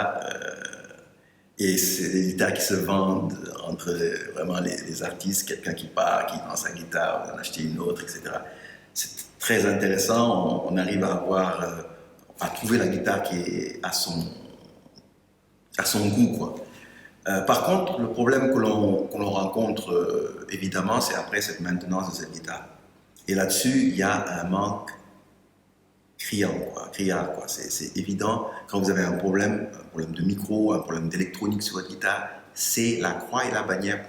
guitares, et c'est des guitares qui se vendent entre vraiment les artistes, quelqu'un qui part, qui vend sa guitare, on en acheter une autre, etc. C'est très intéressant, on arrive à avoir, à trouver la guitare qui est à son goût, quoi. Par contre, le problème que l'on rencontre, évidemment, c'est après cette maintenance de cette guitare. Et là-dessus, il y a un manque criard, quoi. C'est évident, quand vous avez un problème de micro, un problème d'électronique sur votre guitare, c'est la croix et la bannière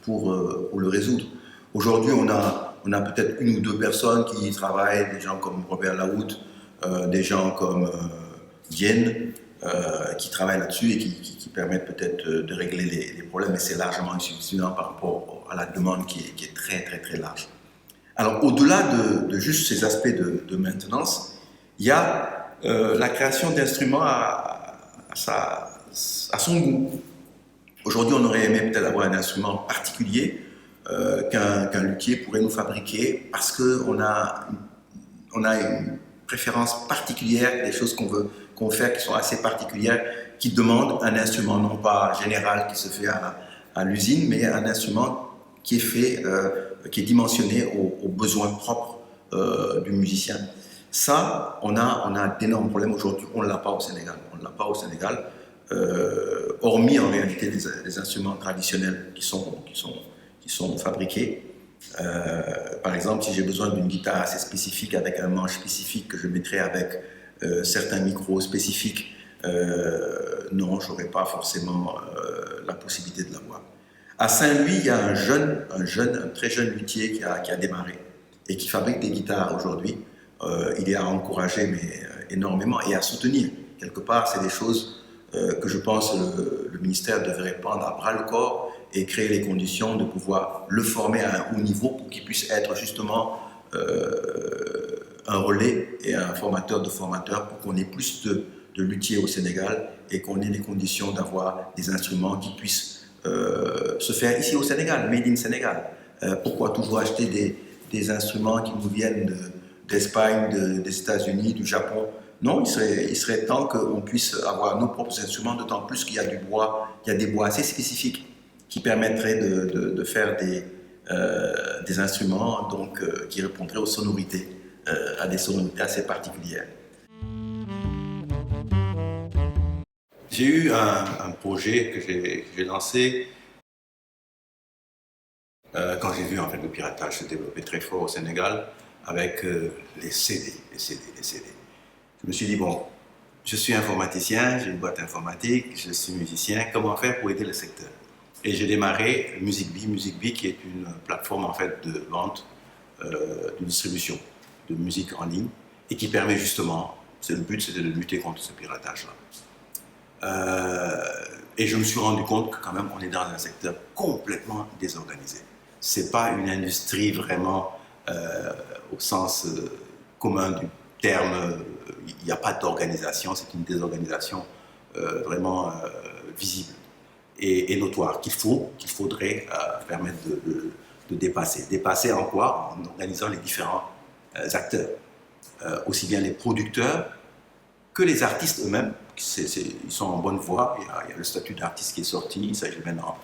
pour le résoudre. Aujourd'hui, on a peut-être une ou deux personnes qui y travaillent, des gens comme Robert Laout, des gens comme Dienne, qui travaillent là-dessus et qui permettent peut-être de régler les problèmes, mais c'est largement insuffisant par rapport à la demande qui est très, très, très large. Alors, au-delà de juste ces aspects de maintenance, il y a la création d'instruments à son goût. Aujourd'hui, on aurait aimé peut-être avoir un instrument particulier qu'un luthier pourrait nous fabriquer parce qu'on on a une préférence particulière, des choses qu'on veut faire qui sont assez particulières, qui demandent un instrument non pas général qui se fait à l'usine, mais un instrument qui est fait, qui est dimensionné aux besoins propres du musicien. Ça, on a d'énormes problèmes aujourd'hui. On ne l'a pas au Sénégal. On ne l'a pas au Sénégal, hormis en réalité des instruments traditionnels qui sont fabriqués. Par exemple, si j'ai besoin d'une guitare assez spécifique avec un manche spécifique que je mettrai avec certains micros spécifiques, non, je n'aurai pas forcément la possibilité de l'avoir. À Saint-Louis, il y a un très jeune luthier qui a démarré et qui fabrique des guitares aujourd'hui. Il est à encourager, mais énormément, et à soutenir. Quelque part, c'est des choses que je pense le ministère devrait prendre à bras le corps et créer les conditions de pouvoir le former à un haut niveau pour qu'il puisse être justement un relais et un formateur de formateurs pour qu'on ait plus de luthiers au Sénégal et qu'on ait les conditions d'avoir des instruments qui puissent se faire ici au Sénégal, made in Sénégal. Pourquoi toujours acheter des instruments qui nous viennent d'Espagne, des États-Unis, du Japon? Non, il serait temps qu'on puisse avoir nos propres instruments, d'autant plus qu'il y a du bois, il y a des bois assez spécifiques qui permettraient de faire des instruments donc, qui répondraient aux sonorités, à des sonorités assez particulières. J'ai eu un projet que j'ai lancé quand j'ai vu en fait, le piratage se développer très fort au Sénégal avec les CD. Je me suis dit, bon, je suis informaticien, j'ai une boîte informatique, je suis musicien, comment faire pour aider le secteur? Et j'ai démarré MusicBee qui est une plateforme en fait de vente, de distribution de musique en ligne et qui permet justement, le but c'était de lutter contre ce piratage-là. Et je me suis rendu compte que quand même on est dans un secteur complètement désorganisé. C'est pas une industrie vraiment au sens commun du terme. Il n'y a pas d'organisation, c'est une désorganisation vraiment visible et notoire qu'il faudrait permettre de dépasser. Dépasser en quoi? En organisant les différents acteurs, aussi bien les producteurs que les artistes eux-mêmes. Ils sont en bonne voie. Il y a le statut d'artiste qui est sorti. Il s'agit maintenant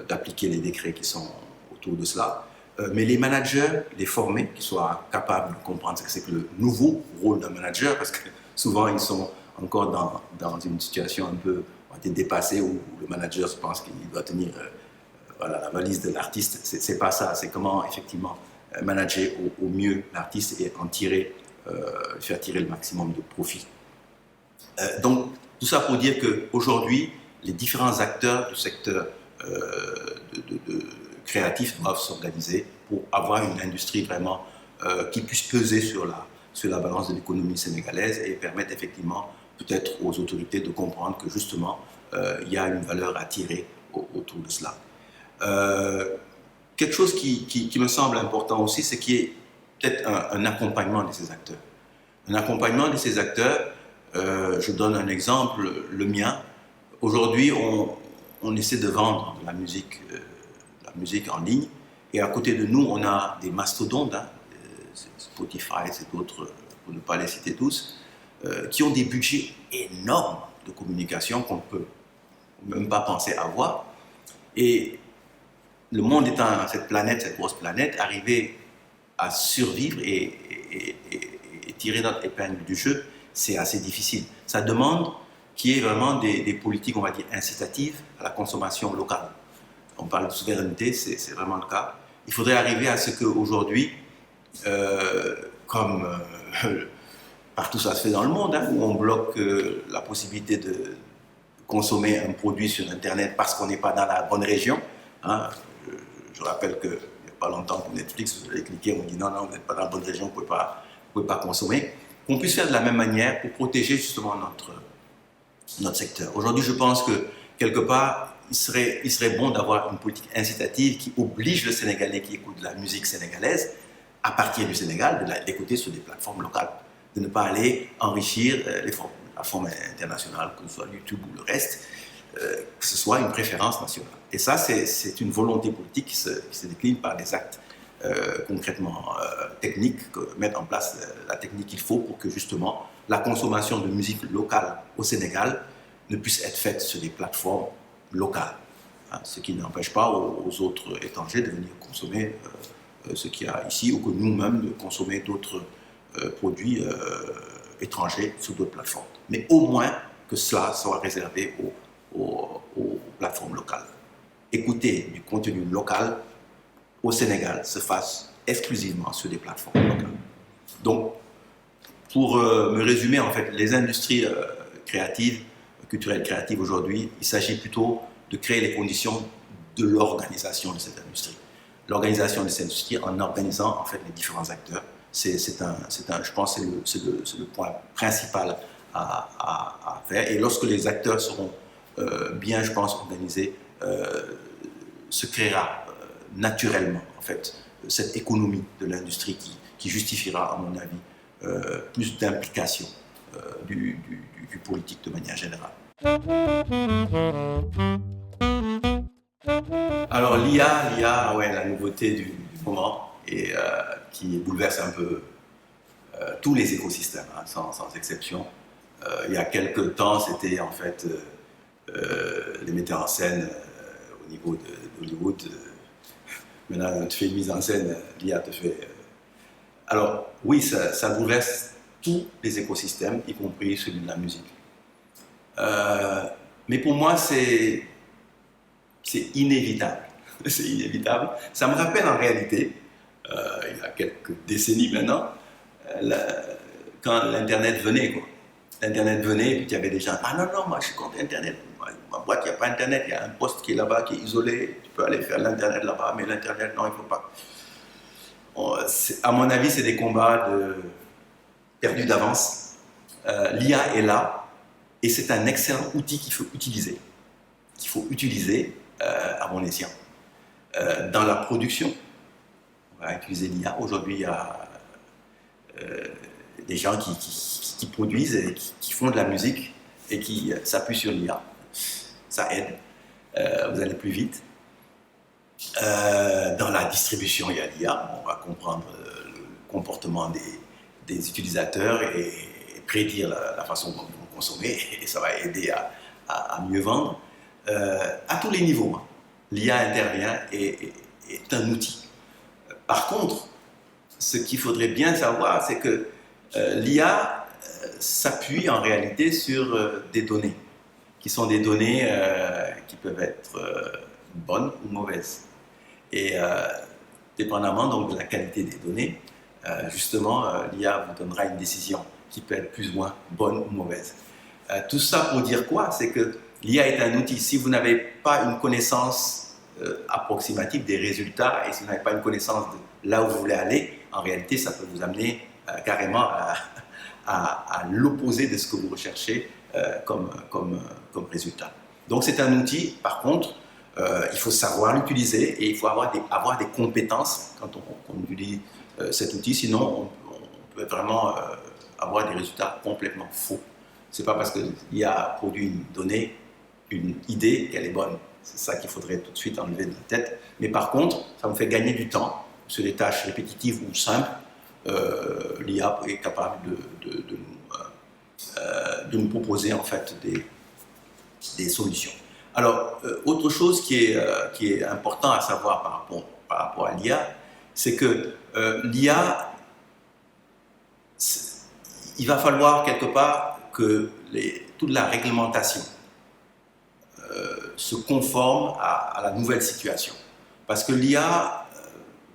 d'appliquer les décrets qui sont autour de cela. Mais les managers, les former, qui soient capables de comprendre ce que c'est que le nouveau rôle d'un manager, parce que souvent ils sont encore dans une situation un peu dépassée où le manager pense qu'il doit tenir voilà, la valise de l'artiste. C'est pas ça. C'est comment effectivement manager au mieux l'artiste et en tirer, faire tirer le maximum de profit. Donc, tout ça pour dire qu'aujourd'hui, les différents acteurs du secteur créatif doivent s'organiser pour avoir une industrie vraiment qui puisse peser sur la balance de l'économie sénégalaise et permettre effectivement peut-être aux autorités de comprendre que justement, il y a une valeur à tirer autour de cela. Quelque chose qui me semble important aussi, c'est qu'il y ait peut-être un accompagnement de ces acteurs. Un accompagnement de ces acteurs. Je donne un exemple, le mien. Aujourd'hui, on essaie de vendre de la musique en ligne. Et à côté de nous, on a des mastodontes, hein, Spotify et d'autres, pour ne pas les citer tous, qui ont des budgets énormes de communication qu'on ne peut même pas penser avoir. Et le monde étant cette planète, cette grosse planète, arriver à survivre et tirer notre épingle du jeu, c'est assez difficile. Ça demande qu'il y ait vraiment des politiques, on va dire, incitatives à la consommation locale. On parle de souveraineté, c'est vraiment le cas. Il faudrait arriver à ce qu'aujourd'hui, comme partout ça se fait dans le monde, hein, où on bloque la possibilité de consommer un produit sur Internet parce qu'on n'est pas dans la bonne région. Hein. Je rappelle qu'il n'y a pas longtemps pour Netflix, vous allez cliquer, on dit non, vous n'êtes pas dans la bonne région, vous ne pouvez pas consommer. Qu'on puisse faire de la même manière pour protéger justement notre secteur. Aujourd'hui, je pense que quelque part, il serait bon d'avoir une politique incitative qui oblige le Sénégalais qui écoute de la musique sénégalaise à partir du Sénégal de l'écouter sur des plateformes locales, de ne pas aller enrichir la forme internationale, que ce soit YouTube ou le reste, que ce soit une préférence nationale. Et ça, c'est une volonté politique qui se décline par des actes concrètement techniques, mettre en place la technique qu'il faut pour que justement la consommation de musique locale au Sénégal ne puisse être faite sur des plateformes locales. Hein, ce qui n'empêche pas aux autres étrangers de venir consommer ce qu'il y a ici ou que nous-mêmes de consommer d'autres produits étrangers sur d'autres plateformes. Mais au moins que cela soit réservé aux plateformes locales. Écouter du contenu local au Sénégal se fasse exclusivement sur des plateformes locales. Donc, pour me résumer, en fait, les industries créatives, culturelles créatives aujourd'hui, il s'agit plutôt de créer les conditions de l'organisation de cette industrie. L'organisation de cette industrie en organisant en fait les différents acteurs, je pense que c'est le point principal à faire. Et lorsque les acteurs seront bien, je pense, organisés, se créera naturellement en fait cette économie de l'industrie qui justifiera, à mon avis, plus d'implication du politique de manière générale. Alors l'IA, ouais, la nouveauté du moment et qui bouleverse un peu tous les écosystèmes, hein, sans exception. Il y a quelques temps, c'était en fait les metteurs en scène au niveau d'Hollywood. Maintenant, tu fais une mise en scène, l'IA te fait. Alors oui, ça bouleverse tous les écosystèmes, y compris celui de la musique. Mais pour moi, c'est inévitable. C'est inévitable. Ça me rappelle en réalité, il y a quelques décennies maintenant, quand l'Internet venait, quoi. L'Internet venait, et puis il y avait des gens, ah non, moi je suis contre Internet. Ma boîte, il n'y a pas Internet, il y a un poste qui est là-bas, qui est isolé, tu peux aller faire l'Internet là-bas, mais l'Internet, non, il ne faut pas. À mon avis, c'est des combats perdus d'avance. L'IA est là, et c'est un excellent outil qu'il faut utiliser. À bon escient. Dans la production, on va utiliser l'IA. Aujourd'hui, il y a des gens qui produisent et qui font de la musique et qui s'appuient sur l'IA. Ça aide. Vous allez plus vite. Dans la distribution, il y a l'IA. On va comprendre le comportement des utilisateurs et prédire la façon dont ils vont consommer et ça va aider à mieux vendre. À tous les niveaux, l'IA intervient et est un outil. Par contre, ce qu'il faudrait bien savoir, c'est que l'IA s'appuie en réalité sur des données, qui sont des données qui peuvent être bonnes ou mauvaises. Et dépendamment donc, de la qualité des données, justement, l'IA vous donnera une décision qui peut être plus ou moins bonne ou mauvaise. Tout ça pour dire quoi? C'est que l'IA est un outil. Si vous n'avez pas une connaissance approximative des résultats et si vous n'avez pas une connaissance de là où vous voulez aller, en réalité, ça peut vous amener carrément à l'opposé de ce que vous recherchez comme résultat. Donc c'est un outil, par contre, il faut savoir l'utiliser et il faut avoir des compétences quand on utilise cet outil, sinon on peut vraiment avoir des résultats complètement faux. C'est pas parce que l'IA produit une donnée, une idée qu'elle est bonne. C'est ça qu'il faudrait tout de suite enlever de la tête. Mais par contre, ça me fait gagner du temps sur des tâches répétitives ou simples. L'IA est capable de nous proposer en fait des solutions. Alors, autre chose qui est important à savoir par rapport à l'IA, c'est que l'IA, il va falloir quelque part que toute la réglementation se conforme à la nouvelle situation. Parce que l'IA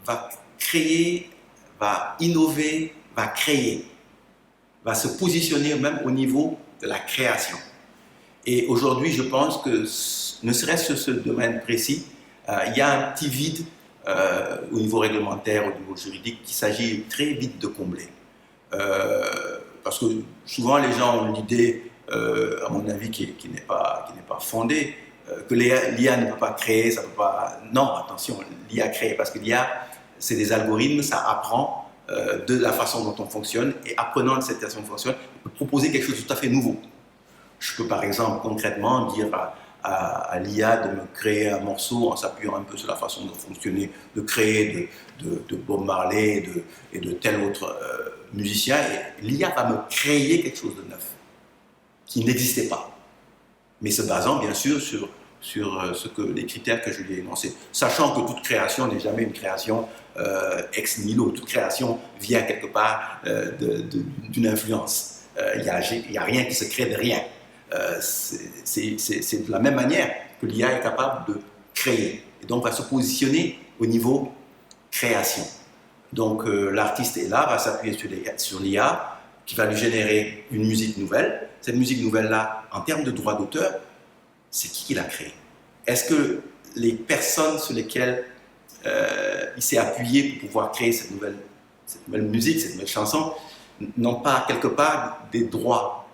va créer, va innover, va créer, va se positionner même au niveau de la création. Et aujourd'hui, je pense que, ne serait-ce sur ce domaine précis, il y a un petit vide au niveau réglementaire, au niveau juridique, qu'il s'agit très vite de combler. Parce que souvent, les gens ont l'idée, à mon avis, qui n'est pas fondée, que l'IA ne peut pas créer, ça peut pas... Non, attention, l'IA crée, parce que l'IA, c'est des algorithmes, ça apprend de la façon dont on fonctionne, et apprenant de cette façon dont on fonctionne, on peut proposer quelque chose de tout à fait nouveau. Je peux par exemple concrètement dire à l'IA de me créer un morceau en s'appuyant un peu sur la façon de fonctionner, de créer de Bob Marley et de tel autre musicien. Et l'IA va me créer quelque chose de neuf qui n'existait pas, mais se basant bien sûr sur les critères que je lui ai énoncés, sachant que toute création n'est jamais une création ex nihilo, toute création vient quelque part d'une influence. Il n'y a rien qui se crée de rien. C'est de la même manière que l'IA est capable de créer et donc va se positionner au niveau création. Donc l'artiste est là, va s'appuyer sur l'IA qui va lui générer une musique nouvelle. Cette musique nouvelle-là, en termes de droit d'auteur, c'est qui l'a créée? Est-ce que les personnes sur lesquelles il s'est appuyé pour pouvoir créer cette nouvelle musique, cette nouvelle chanson, n'ont pas quelque part des droits?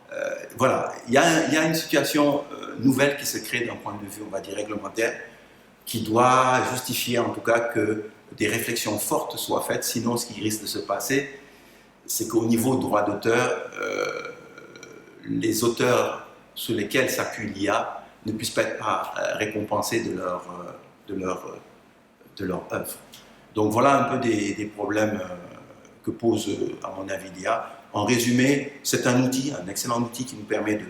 Voilà, il y a une situation nouvelle qui se crée d'un point de vue, on va dire, réglementaire, qui doit justifier en tout cas que des réflexions fortes soient faites. Sinon, ce qui risque de se passer, c'est qu'au niveau droit d'auteur, les auteurs sur lesquels s'appuie l'IA ne puissent pas être récompensés de leur œuvre. Donc voilà un peu des problèmes que pose, à mon avis, l'IA. En résumé, c'est un outil, un excellent outil qui nous permet de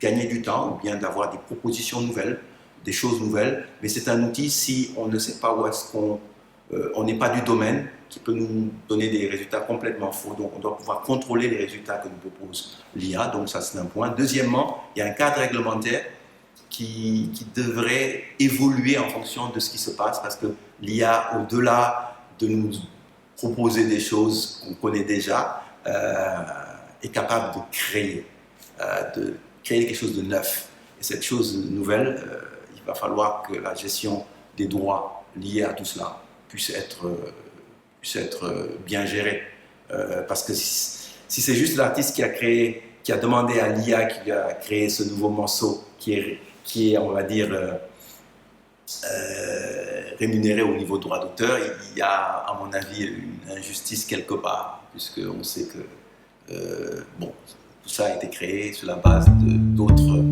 gagner du temps ou bien d'avoir des propositions nouvelles, des choses nouvelles, mais c'est un outil, si on ne sait pas où est-ce on n'est pas du domaine, qui peut nous donner des résultats complètement faux. Donc on doit pouvoir contrôler les résultats que nous propose l'IA, donc ça c'est un point. Deuxièmement, il y a un cadre réglementaire qui devrait évoluer en fonction de ce qui se passe, parce que l'IA, au-delà de nous proposer des choses qu'on connaît déjà, est capable de créer quelque chose de neuf. Et cette chose nouvelle, il va falloir que la gestion des droits liés à tout cela puisse être bien gérée. Parce que si c'est juste l'artiste qui a demandé à l'IA qui a créé ce nouveau morceau qui est on va dire, rémunéré au niveau droit d'auteur, il y a, à mon avis, une injustice quelque part, puisqu'on sait que bon, tout ça a été créé sur la base d'autres